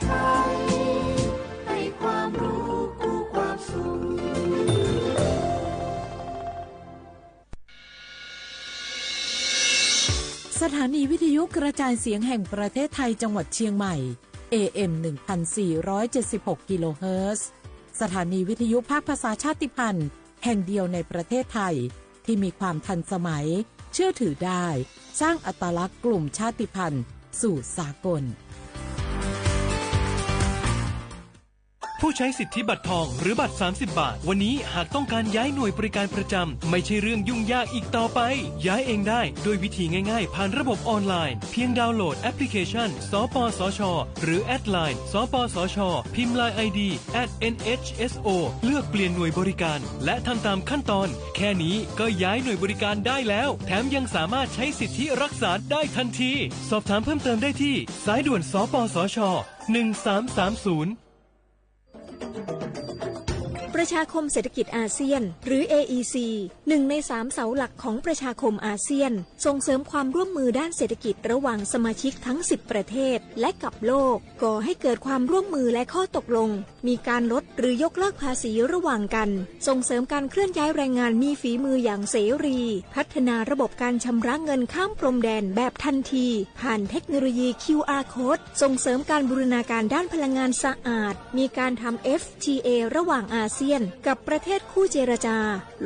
ไทยให้ความรู้คู่ความสุขสถานีวิทยุกระจายเสียงแห่งประเทศไทยจังหวัดเชียงใหม่ AM 1476 กิโลเฮิรตซ์สถานีวิทยุภาคภาษาชาติพันธุ์แห่งเดียวในประเทศไทยที่มีความทันสมัยเชื่อถือได้สร้างอัตลักษณ์กลุ่มชาติพันธุ์สู่สากลผู้ใช้สิทธิบัตรทองหรือบัตร30 บาทวันนี้หากต้องการย้ายหน่วยบริการประจำไม่ใช่เรื่องยุ่งยากอีกต่อไปย้ายเองได้โดยวิธีง่ายๆผ่านระบบออนไลน์เพียงดาวน์โหลดแอปพลิเคชันสปสช.หรือแอดไลน์สปสช.พิมพ์ LINE ID @NHSO เลือกเปลี่ยนหน่วยบริการและทำตามขั้นตอนแค่นี้ก็ย้ายหน่วยบริการได้แล้วแถมยังสามารถใช้สิทธิรักษาได้ทันทีสอบถามเพิ่มเติมได้ที่สายด่วนสปสช1330ประชาคมเศรษฐกิจอาเซียนหรือ AEC 1 ใน 3 เสาหลักของประชาคมอาเซียนส่งเสริมความร่วมมือด้านเศรษฐกิจระหว่างสมาชิกทั้ง10ประเทศและกับโลกก่อให้เกิดความร่วมมือและข้อตกลงมีการลดหรือยกเลิกภาษีระหว่างกันส่งเสริมการเคลื่อนย้ายแรงงานมีฝีมืออย่างเสรีพัฒนาระบบการชำระเงินข้ามพรมแดนแบบทันทีผ่านเทคโนโลยี QR Code ส่งเสริมการบูรณาการด้านพลังงานสะอาดมีการทำ FTA ระหว่างอาเซียนกับประเทศคู่เจรจา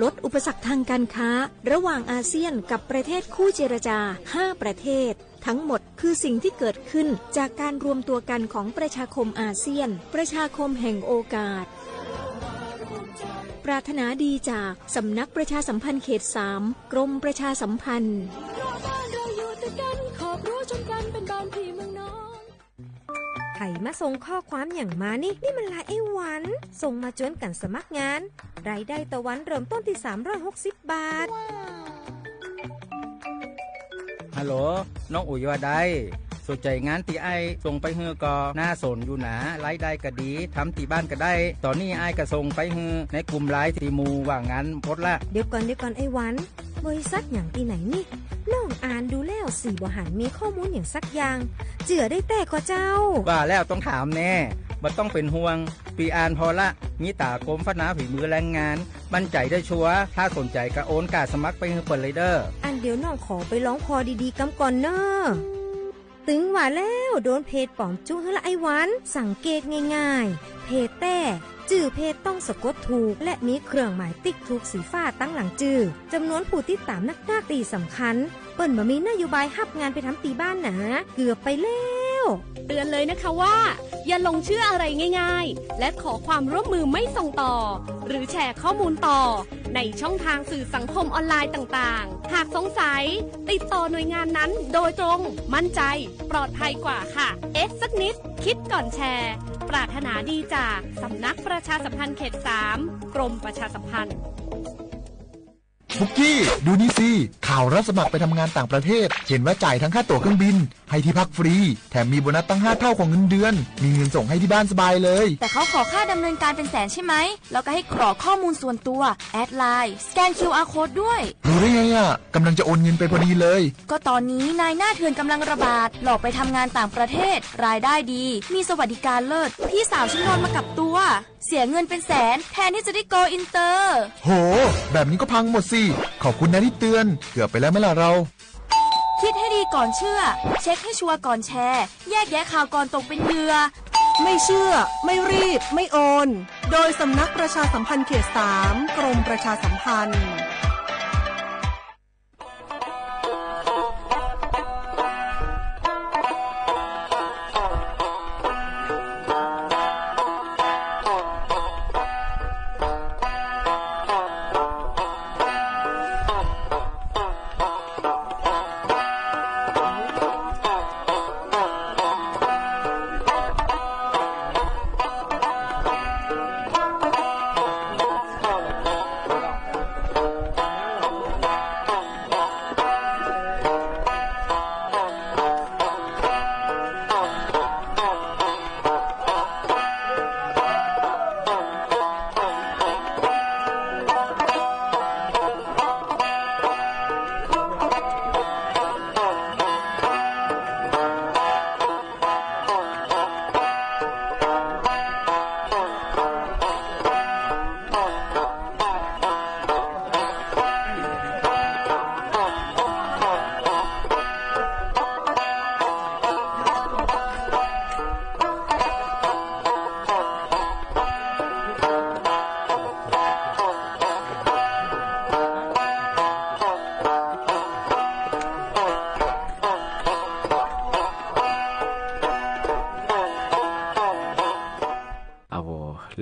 ลดอุปสรรคทางการค้าระหว่างอาเซียนกับประเทศคู่เจรจา5ประเทศทั้งหมดคือสิ่งที่เกิดขึ้นจากการรวมตัวกันของประชาคมอาเซียนประชาคมแห่งโอกาสปรารถนาดีจากสำนักประชาสัมพันธ์เขต3กรมประชาสัมพันธ์ไข่มาส่งข้อความอย่างมานี่มันลายไอ้หวันส่งมาจนกันสมัครงานรายได้ต่อวันเริ่มต้นที่360 บาทฮัลโหลน้องอุ๋ยว่าได้สนใจงานตีไอส่งไปฮือก็น่าสนอยู่นะรายได้ก็ดีทำตีบ้านก็ได้ตอนนี้ไอก็ส่งไปฮือในกลุ่มไลน์ตีมูว่างานพดละเดี๋ยวก่อนไอ้หวันบริษัทอย่างที่ไหนนี่น้องอ่านดูแล้วสี่บ่หันมีข้อมูลอย่างสักอย่างเจือได้แต่ก็เจ้าว่าแล้วต้องถามแน่บ่ต้องเป็นห่วงปีอ่านพอละมีตากรมพัฒนาฝีมือแรงงานมั่นใจได้ชัวร์ถ้าสนใจก็โอนกาสมัครไปฮือเปิดเลยเด้ออันเดี๋ยวน้องขอไปร้องพอดีๆกำก่อนเน้อตึงว่าแล้วโดนเพจปลอมจุ้งให้ละไอ้หวันสังเกตง่ายๆเพจแต่จื่อเพจต้องสะกดถูกและมีเครื่องหมายติ๊กถูกสีฟ้าตั้งหลังจื่อจำนวนผู้ติดตามนักตีสำคัญเปิ้นบ่มีนโยบายรับงานไปทำตีบ้านนะเกือบไปแล้วเตือนเลยนะคะว่าอย่าลงเชื่ออะไรง่ายๆและขอความร่วมมือไม่ส่งต่อหรือแชร์ข้อมูลต่อในช่องทางสื่อสังคมออนไลน์ต่างๆหากสงสัยติดต่อหน่วยงานนั้นโดยตรงมั่นใจปลอดภัยกว่าค่ะสักนิดคิดก่อนแชร์ปรารถนาดีจากสำนักประชาสัมพันธ์เขต3กรมประชาสัมพันธ์บุกกี้ดูนี่สิข่าวรับสมัครไปทำงานต่างประเทศเห็นว่าจ่ายทั้งค่าตั๋วเครื่องบินให้ที่พักฟรีแถมมีโบนัสตั้ง5 เท่าของเงินเดือนมีเงินส่งให้ที่บ้านสบายเลยแต่เขาขอค่าดำเนินการเป็นแสนใช่ไหมแล้วก็ให้กรอกข้อมูลส่วนตัวแอดไลน์สแกน QR Code ด้วยรู้ได้ไงอ่ะกำลังจะโอนเงินไปพอดีเลยก็ตอนนี้นายหน้าเถื่อนกำลังระบาดหลอกไปทำงานต่างประเทศรายได้ดีมีสวัสดิการเลิศพี่สาวฉันโดนมากับตัวเสียเงินเป็นแสนแทนที่จะได้โกอินเตอร์โหแบบนี้ก็พังหมดสิขอบคุณนะที่เตือนเกือบไปแล้วไหมล่ะเราคิดให้ดีก่อนเชื่อเช็คให้ชัวร์ก่อนแชร์แยกแยะข่าวก่อนตกเป็นเหยื่อไม่เชื่อไม่รีบไม่โอนโดยสำนักประชาสัมพันธ์เขต3กรมประชาสัมพันธ์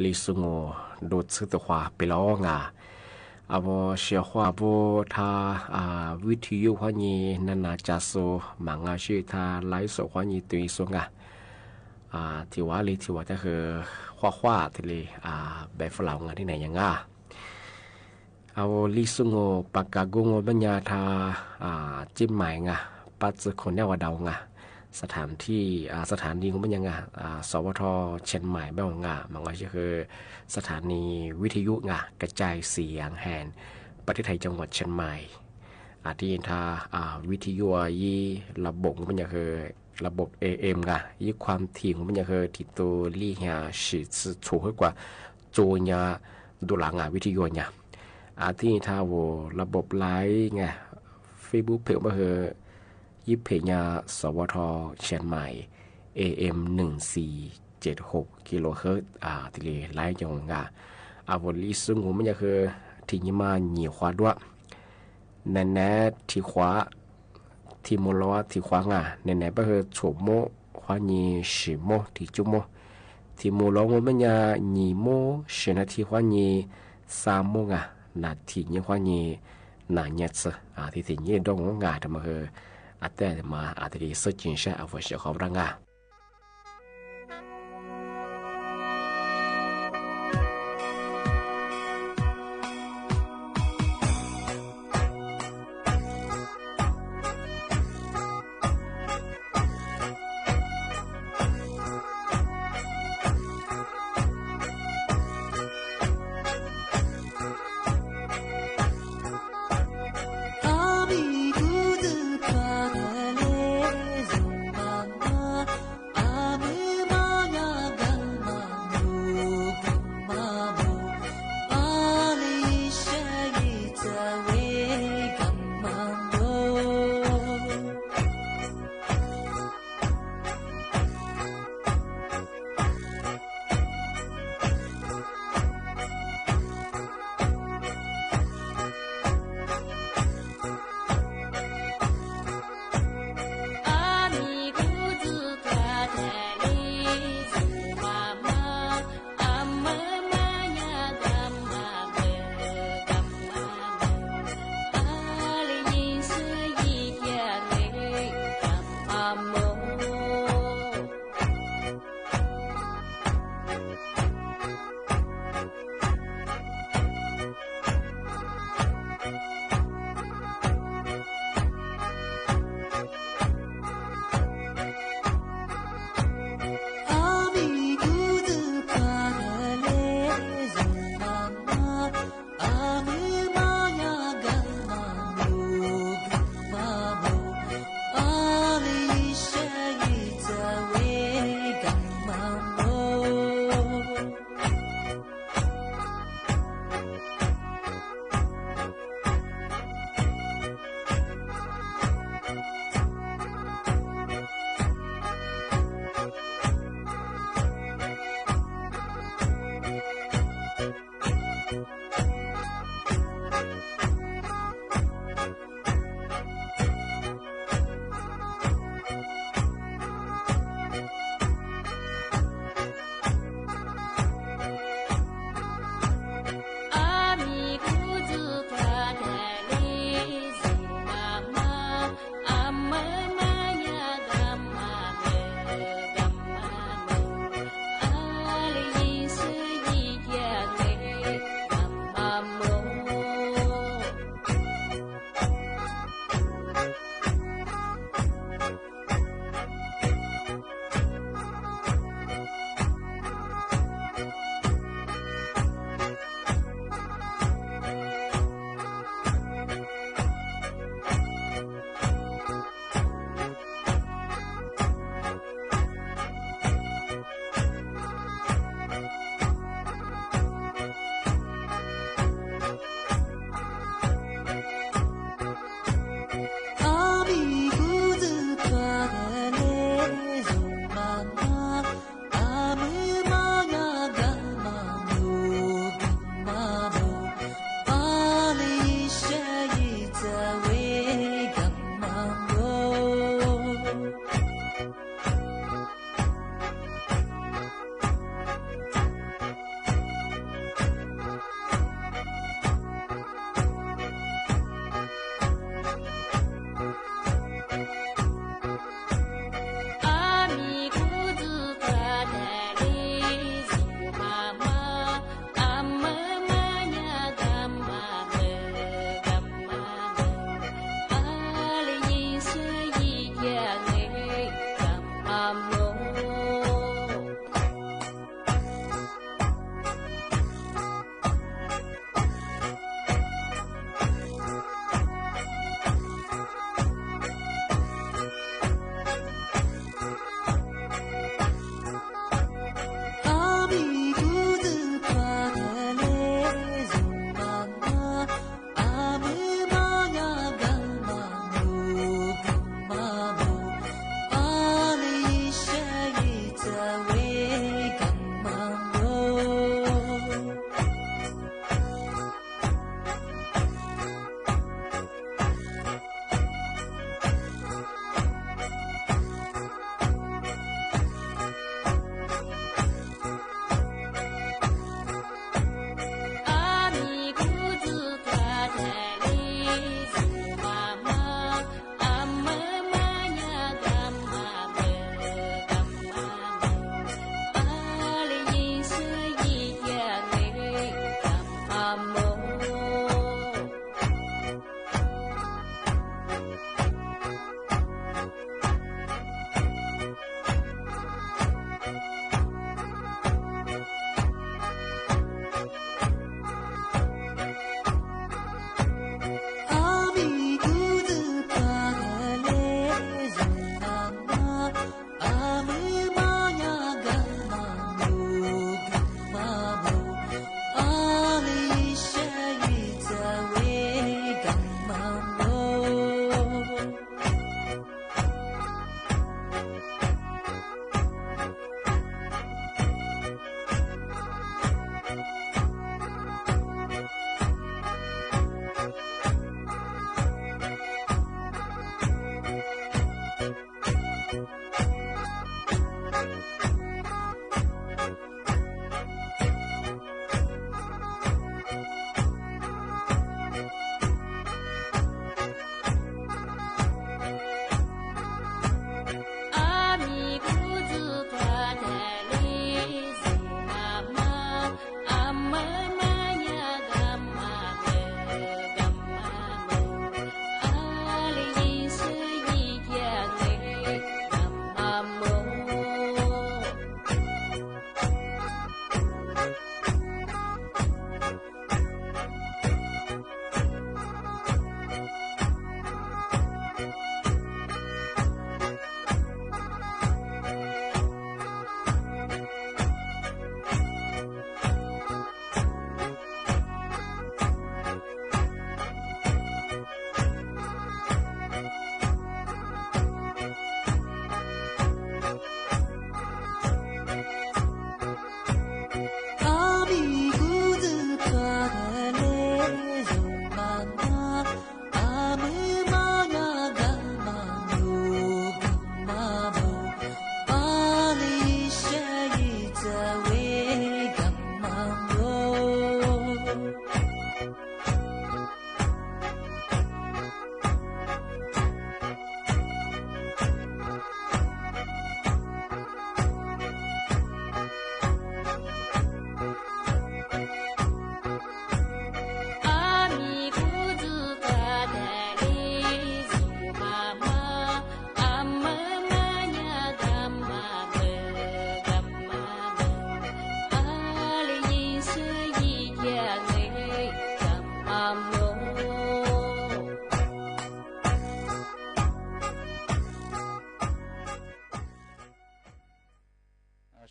ลิสุงโอดูดซึตัวไปล้องาอาบเชียว่าบูทาวิทยุขวานีนันนาจัสโซมังอาชีทาไลฟ์สดขวานีตุยสุงาที่ว่าลีที่ว่าจะคือขว้าที่ลีแบบฝรั่งที่ไหนยังง่าเอาลิสุงโอปากกากุงโอบัญญาทาจิ้มหมายงาปัจจุคนเนี่ยว่าเดางาสถานที่สถานีของมันยังสวทเชียงใหม่บ้างมันก็คือสถานีวิทยุกระจายเสียงแห่งประเทศไทยจังหวัดเชียงใหม่ที่ทาวิทยุยี่ระบบมันก็คือระบบ AM ยี่ความถี่ของมันก็คือที่ตัวลี่เหียสิถูกกว่าโจยาดูหลังวิทยุเนี่ยที่ทาวระบบไลฟ์เฟซบุ๊กเพจมันคือยิบเพญาสวทเชียงใหม่ AM 1476กิโลเฮิรตซ์ที่เลยไล่จังงาวันลีซึ่งผมมันจะคือที่ยิมาหนีขวาด้วยแน่แน่ที่ขวาที่โมลวที่ขวาแน่แน่ก็คือโฉมโมขวาหนีสิโมที่จุโมที่โมลวมันจะหนีโมเชนที่ขวาหนีสามโมนาที่ยี่ขวาหนีนาเนสที่ที่ยี่ดงทำมาคือแต่มาที่สุดจริงใช่เอาไว้เชื่อเขาร่าง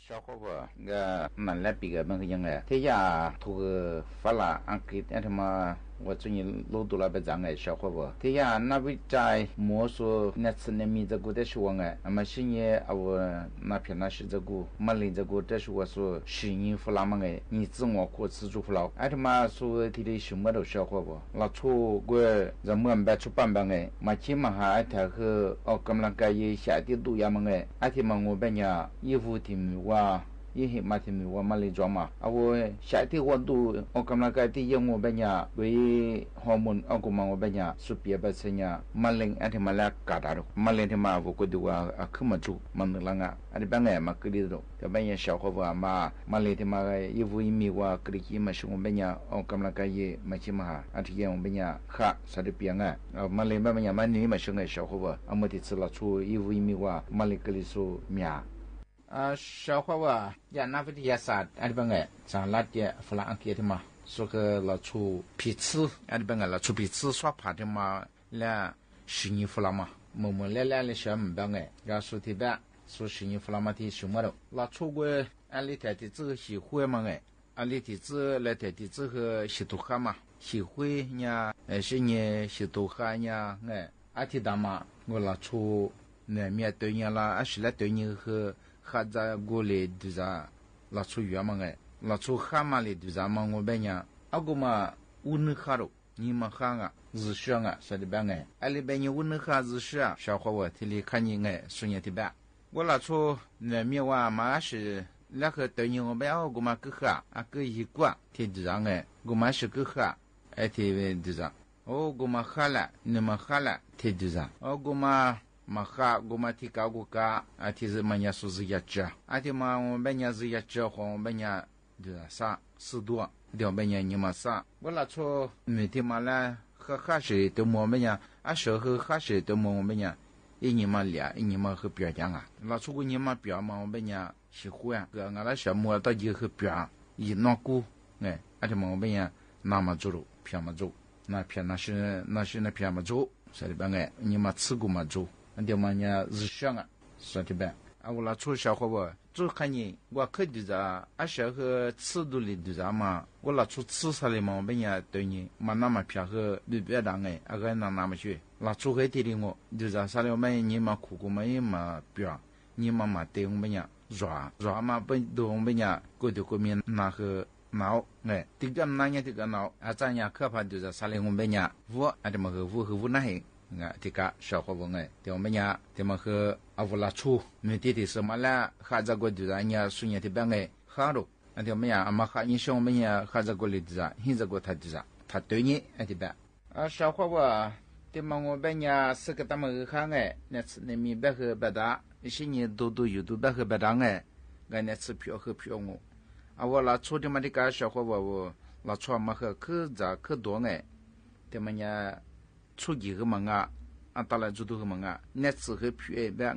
小伙伴个蛮来比个门个样哎，他呀图个法拉安吉那他妈。我最近老多了别长哎，小伙伴，他呀那边在摸索那次那米这个的说哎，那么新年啊我那片那是这个马林这个这是我说新年弗拉嘛哎，你自我过自助弗拉，哎他妈说他的什么都小伙伴，那出国咱们别出办办哎，嘛起码还他和哦กำลังกาย下的都呀嘛哎，哎他妈我别呀衣服挺哇。一些马天我马来抓嘛，啊我夏天我都我刚那个第一我别呀为荷尔蒙啊个嘛我别呀是别不是呀马来啊天马来搞大了，马来天马我觉得我啊可么住嘛那啷个，啊的别个嘛可里头，这边也小伙伴嘛马来天马个衣服一米我可里去嘛是我别呀我刚那个也嘛起嘛，啊天我别呀哈啥的别个，啊马来别呀马你嘛是个小伙伴，啊么的吃了出衣服一米我马来可里说面。小伙伴呀，那不的也啥，俺这边长辣的弗兰克的嘛，说个老出皮子，俺这边老出皮子耍爬的嘛，来新年弗拉嘛，默默来的小门边要说的呗，说新年弗拉嘛的什么了，老出过俺里头的这个喜欢嘛俺里头这来头的这个喜多哈嘛，喜欢呀，新年喜多哈呀，俺提大嘛，我老出那面对人啦，俺是来对人和。哈在过来对啥？拉出远嘛拉出哈嘛来对啥嘛？我别讲，阿个嘛，我能哈喽，你们哈啊，日选啊，说的别阿里边人我能哈日选，小伙伴体里看你说你的别，我拉出那面话嘛是那个对人我别阿个嘛个哈，啊个一挂体对啥我嘛是个哈，体对啥？哦个嘛哈了，你们哈了体对啥？哦个嘛。maka goma tika guka ati manya suzi yacha ati ma benya zi yacha ho benya de sa sidua de benya nyima sa wala cho meti mala ha shi de mo benya a sho ha shi de mo benya yi ma lia yi ma he bia jang a la chu gu ni ma bia ma benya shi hu ya ga nga la sha mo da ji he bia yi no ku ati mo benya na ma zu pia ma zu na pia na shi na pia ma zu sa de banga ni ma tsu gu ma zu对嘛呢，日选啊，说的呗。啊，我那出小伙伴，就看你我可的啥，啊，小和尺度里的啥嘛，我那出吃啥的嘛，我们呀对你，嘛那么偏和你别当啊个那么去，那出海地的我，就啥的我们你嘛苦过嘛也嘛表，你嘛对我们呀抓嘛本都我们呀过的过面那个。闹这个那年这个闹啊，咱呀可怕就是啥的我们呀我啊这么个我那嘿。这个小伙伴对我们呀，这么和阿乌拉出，没得的什么啦，哈这个就是人家孙伢的班哈喽，对我们呀，阿妈哈你说我们呀，哈这个里的啥，现这个他的啥，他对你对吧？小伙伴，对么我们呀，是个他们哈那次那米白和白搭，一些年都有都白和白搭那次票和票我，我拉出的嘛这个小伙伴我拉出嘛和可多对么呀。出几个门啊，打来做多个门啊，那次和皮白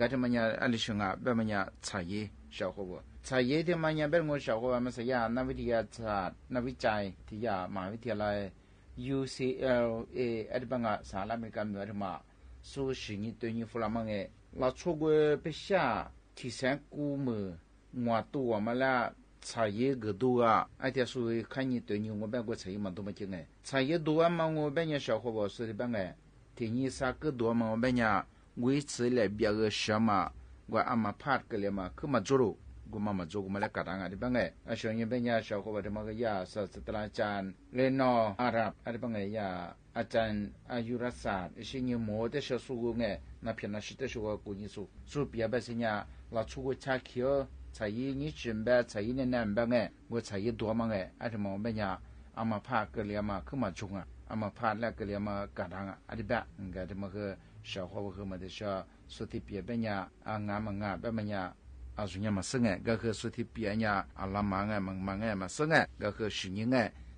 这么呀，阿里兄啊，别么呀，茶叶小伙伴，茶叶的么呀，别我小伙伴们说呀，那位的呀茶，那位在的呀，马位的来 UCLA， 这帮啊，啥那没干么的嘛，说是你对你弗拉门那出国不下，提前估么，我多我们啦。茶叶个多啊，说看你对你我别个茶叶嘛多么精茶叶多嘛我别人小伙伴说的别听你啥个多嘛我别人维持来别个什么我阿妈怕个了嘛可嘛做了我妈妈做我们来搞的别像你别人小伙伴的么个呀是的啦讲来闹阿拉别呀阿讲阿尤拉萨是你摸的小数个那偏那是的是我跟你说别是呀老出个茶口茶叶你准备茶叶的南边我茶叶多嘛什么别人阿妈怕个了嘛可嘛重啊阿妈怕那个了嘛搞的别这么个小伙伴和么的小说的别呀俺们别么呀说你嘛生个个说的别呀阿拉嘛嘛生个个是你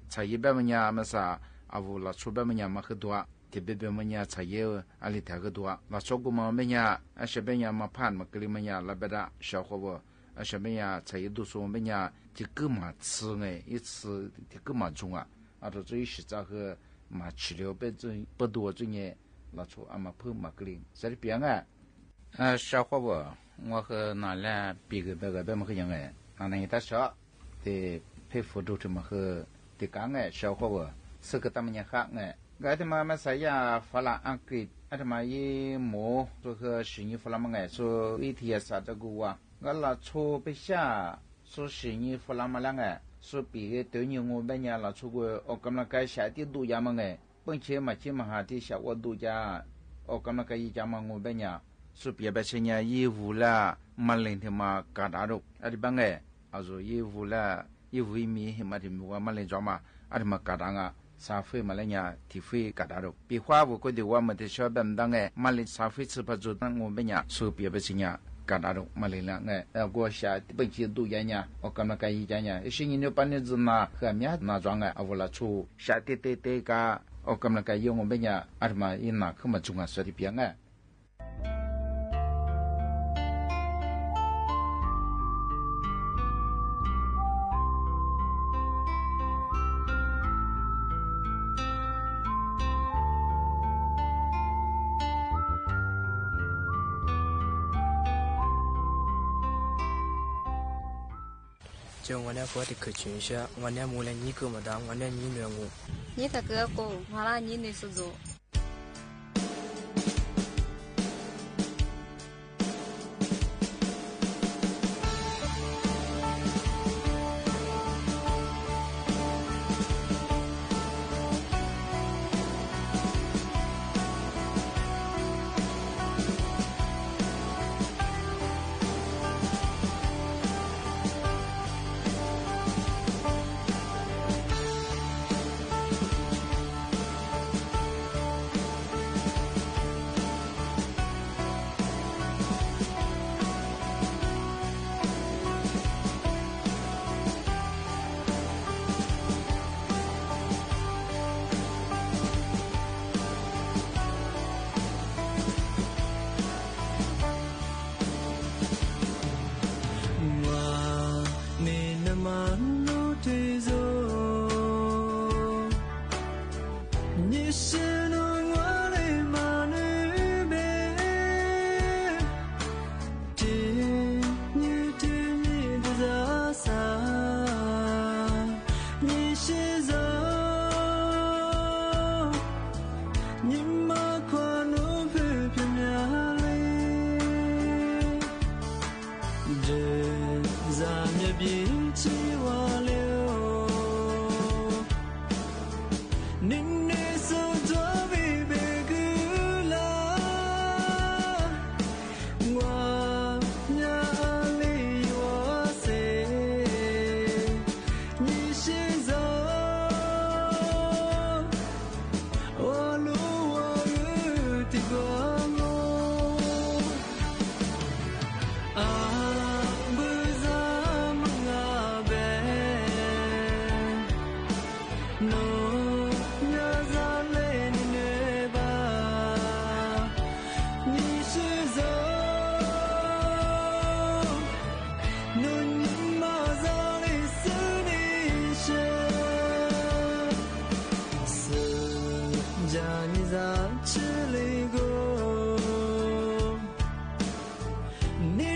茶叶别么呀么啥我老出别么呀嘛很多特别别么呀茶叶阿里太多老出过嘛么呀是别呀嘛怕嘛个里么呀那别的小伙伴什么呀？茶叶都说我们呀，这个嘛吃一吃这个嘛重啊，这最实在和嘛吃了不多这呢，那出嘛碰嘛个零，这里边小伙伴，我和那俩比个别个别么个样哎，那人他说的配辅助什么和的讲哎，小伙不是个他们也好哎，个他妈啥呀法拉安格，他妈一模这个实验法拉么哎，说一天啥这个哇，我拉出不下，说实验法拉么啷个，说比个对牛我半年拉出个，我刚那个下地度呀么哎，并且嘛起码哈的下我度呀，我刚那个一家嘛我半年。说别别些年业务啦，马林他妈干大肉，阿里帮哎，啊说业务啦，业务一米嘛的我马林做嘛，阿里嘛干大啊，沙费嘛来年提费干大肉，比花我觉得我们的小本当哎，马林沙费吃不住，当我们呀说别别些年干大肉，马林了哎，我下本期都人呀，我刚那个一家呀，是人家把你子那和面那装哎，啊我拉出下地个，我刚那个用我们呀，阿里嘛一拿可么中啊说的别哎。就我那国的可群下，我那木来你哥么当，我那你女我。你的哥哥，我拉你女是做。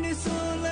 你说了。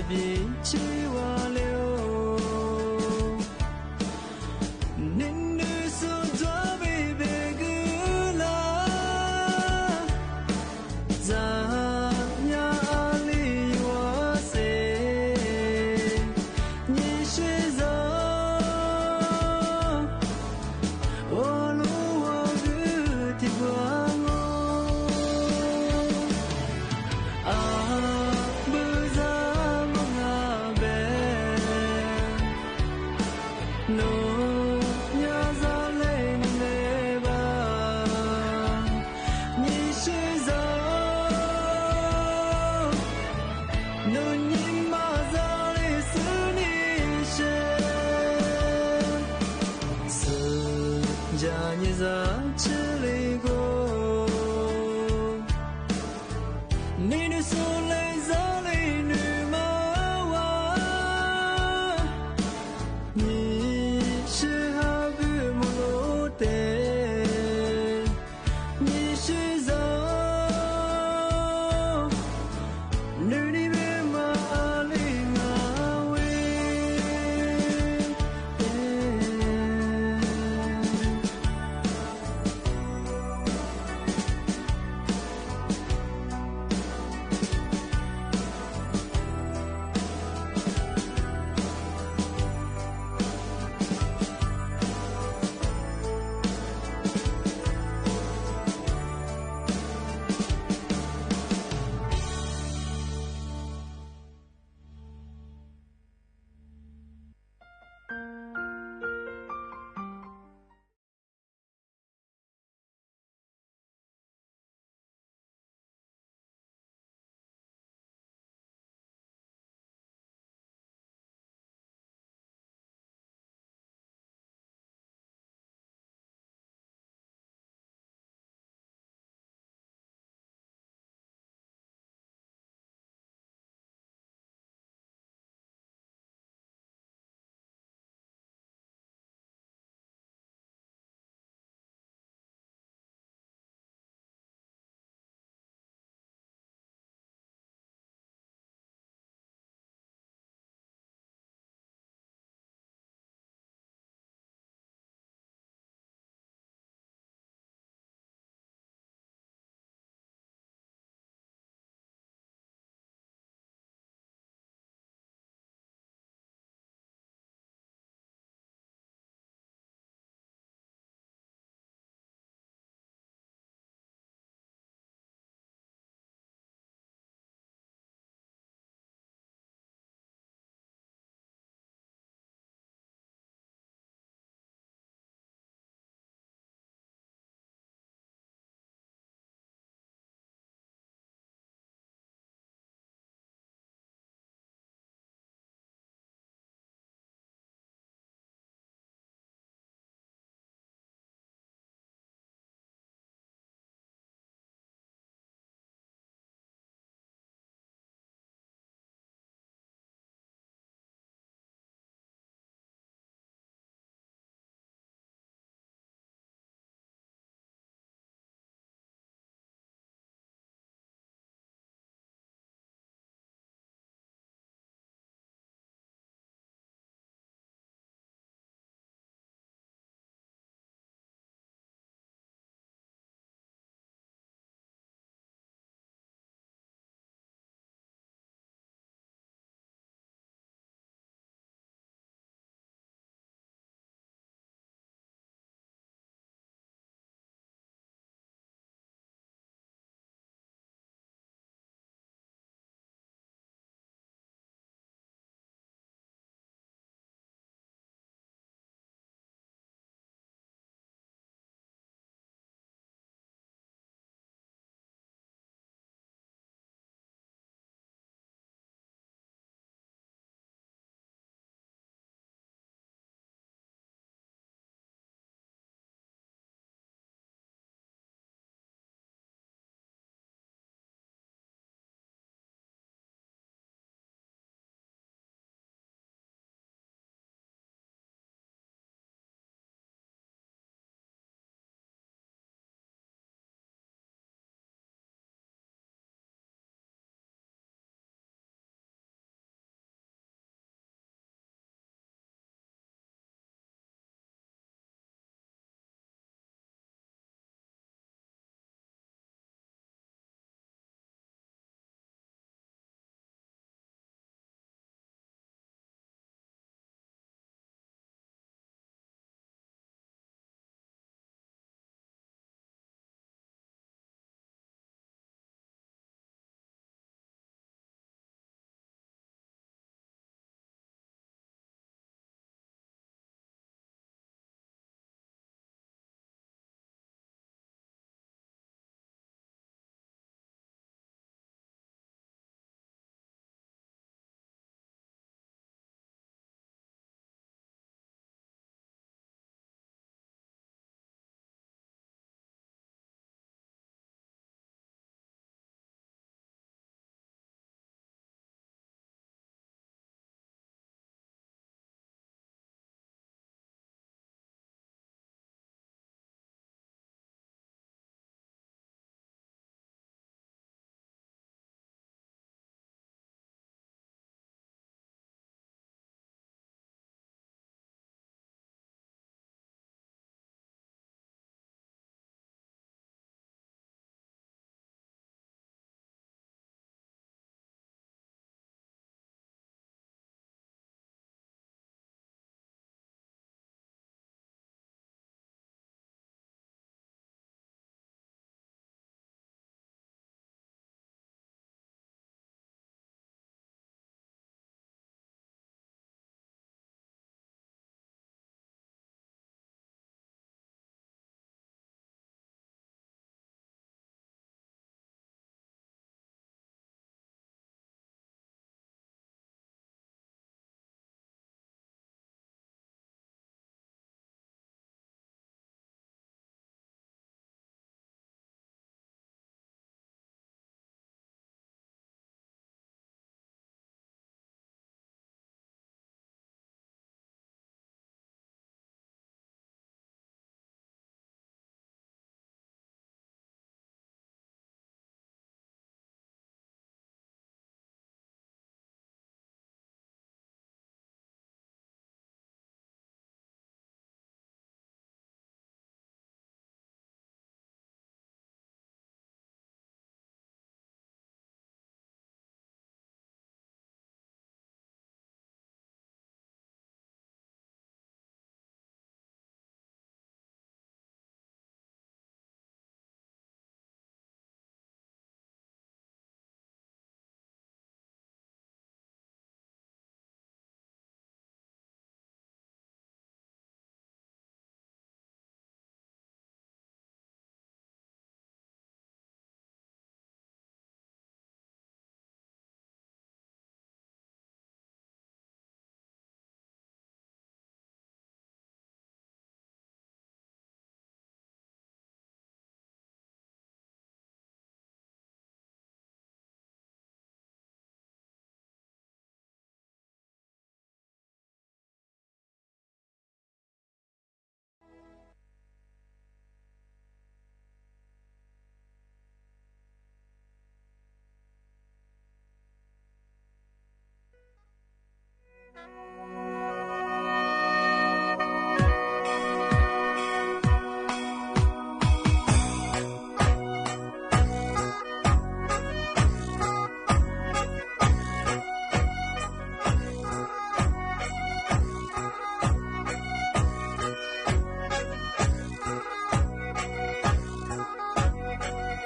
比起我流。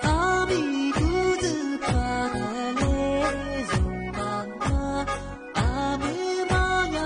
阿弥陀佛的嘞，容妈妈，阿弥玛呀。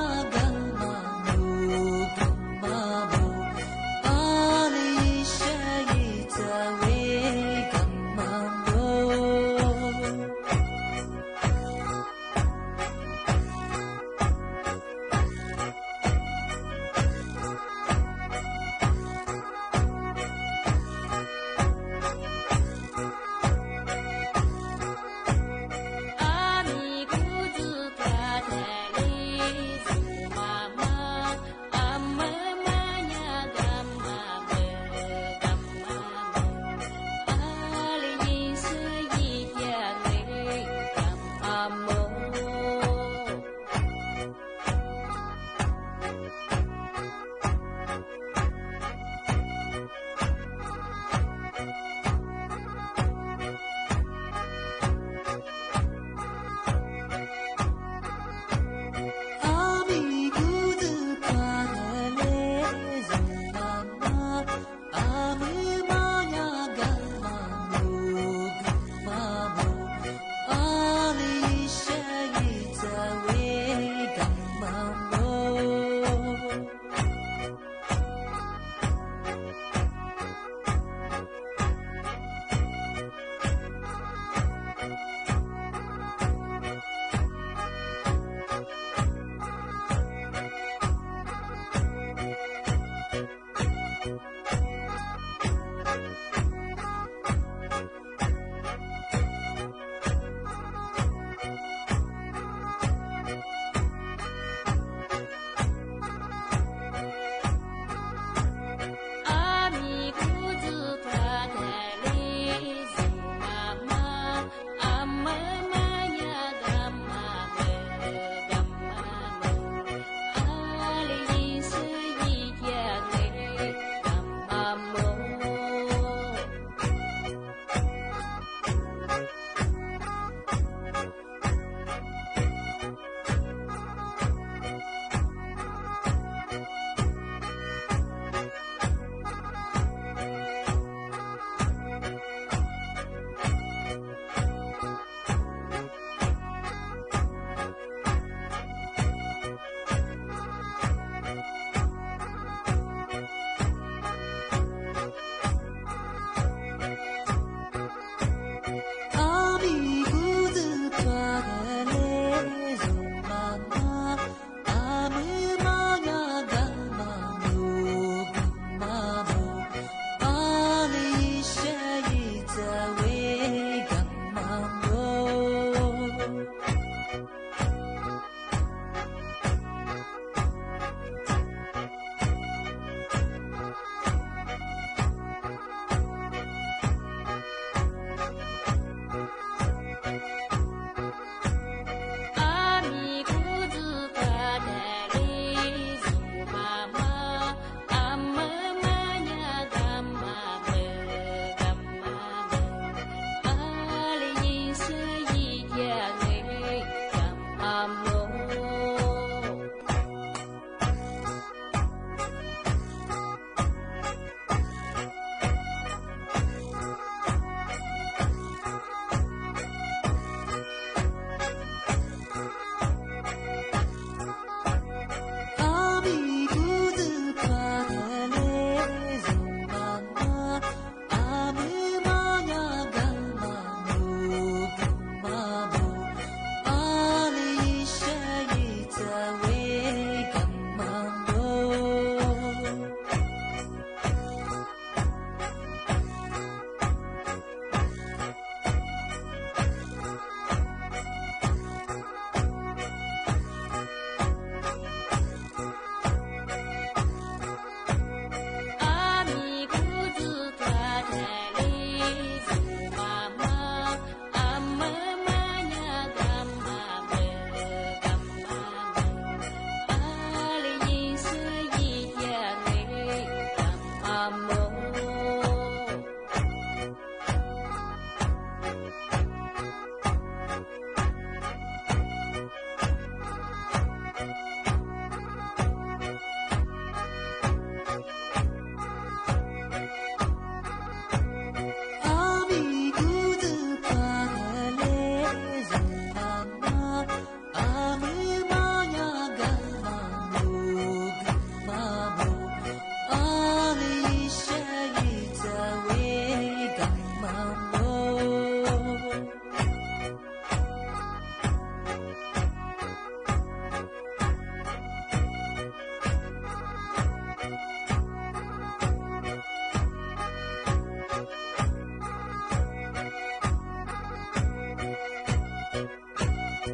阿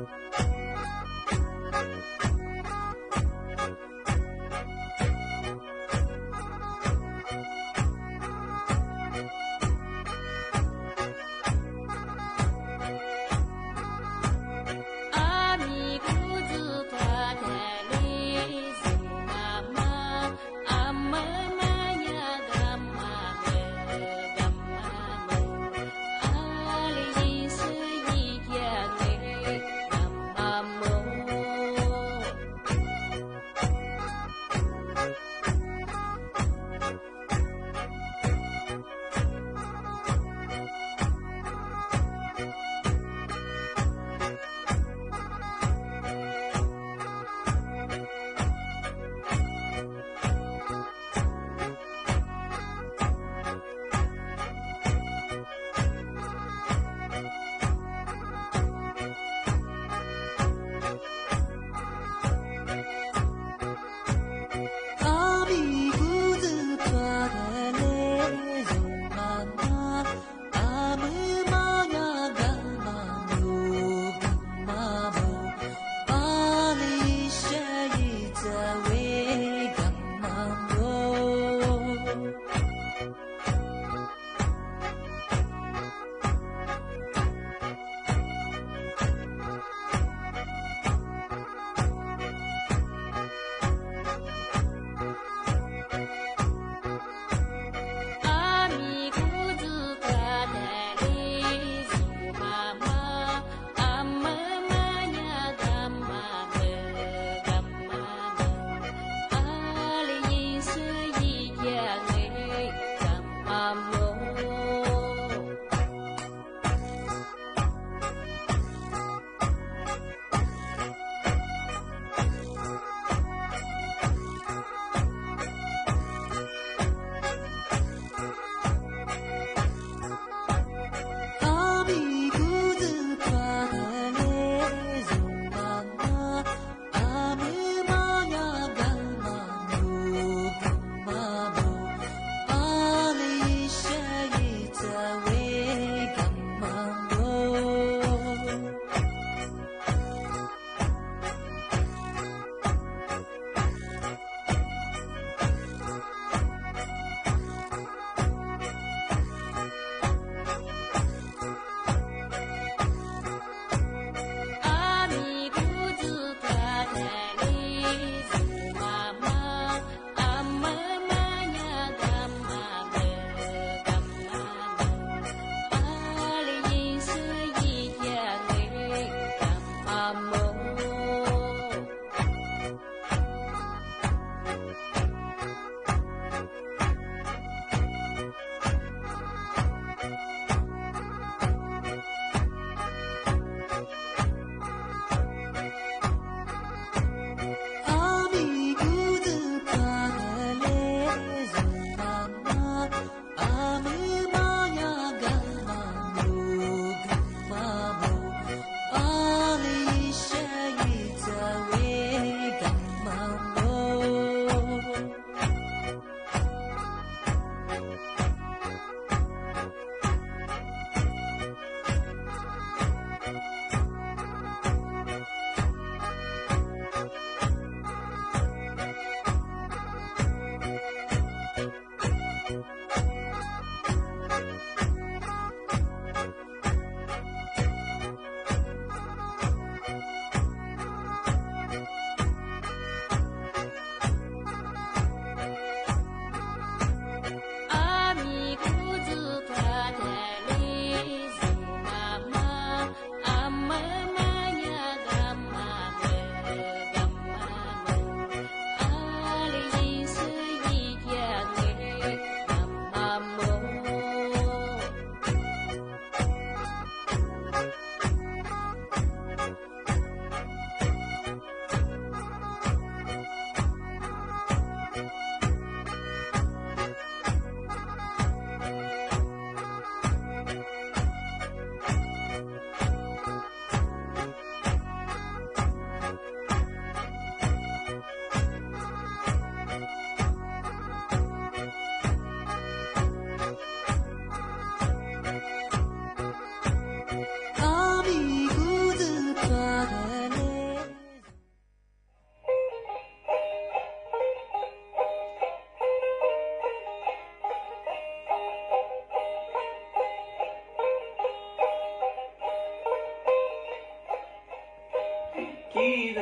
Thank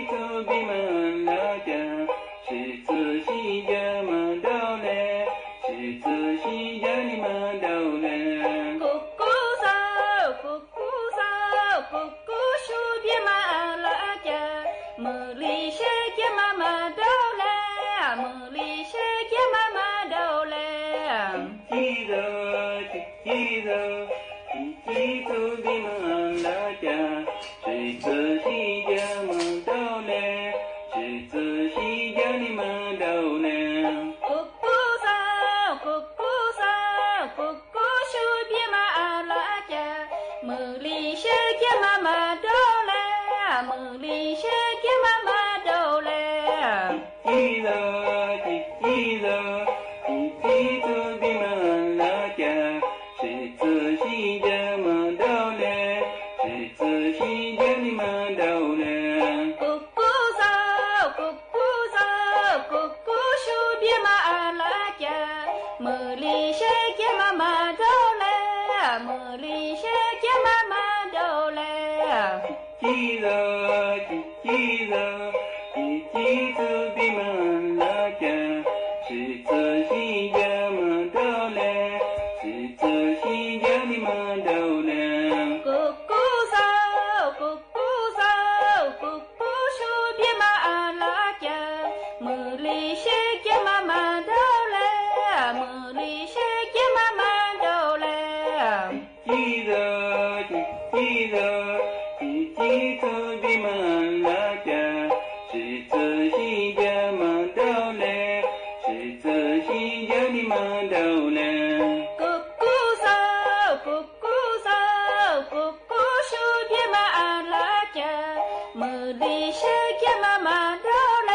you. 土比嘛拉家，是自西家嘛到嘞，是自西家你嘛到嘞。咕咕嗦，咕咕嗦，咕咕树比嘛拉家，茉莉是家嘛嘛到嘞，茉莉是家嘛嘛到嘞。记得，记得。记住的嘛拉家，是自西家嘛到嘞，是自西家的嘛到嘞。咕咕嗦，咕咕嗦，咕咕树的嘛拉家，茉莉是家嘛嘛到嘞，茉莉是家嘛嘛到嘞。记得，记得，记住的嘛拉家。是自西家嘛到嘞，是自西家的嘛到嘞。咕咕嗦，咕咕嗦，咕咕树的嘛拉家，茉莉是家嘛嘛到嘞，茉莉是家嘛嘛到嘞。记得，记得，记住的嘛拉家，是自西家嘛到嘞。是自西家的嘛到嘞，咕咕嗦，咕咕嗦，咕咕树的嘛拉家，茉莉是家嘛嘛到嘞，茉莉是家嘛嘛到嘞。记得，记得，记住的嘛拉家，是自西家嘛到嘞，是自西家的嘛到嘞。茉莉是家嘛嘛到嘞，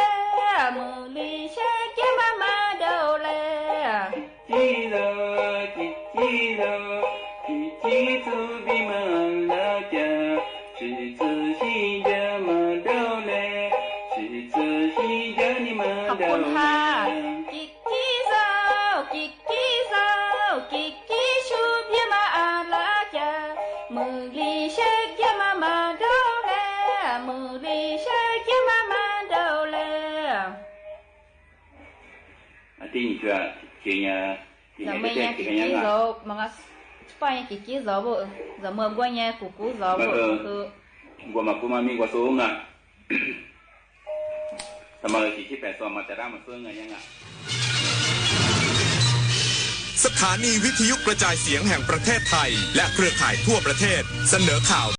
茉莉是家嘛嘛到嘞。记得，记得，记住的嘛拉家，是自西家嘛到嘞，是自西家的嘛到嘞。叽叽嗦，叽叽嗦，叽叽树的嘛拉家，茉莉是家嘛嘛到嘞。茉莉是家嘛嘛到嘞。第一句啊，今年咱们也几几肉，么个半夜几几肉不？咱们过年姑姑肉不？我嘛姑妈咪我说啊，咱们几几百说嘛，在咱们说啊ยัง啊。สถานีวิทยุกระจายเสียงแห่งประเทศไทยและเครือข่ายทั่วประเทศเสนอข่าว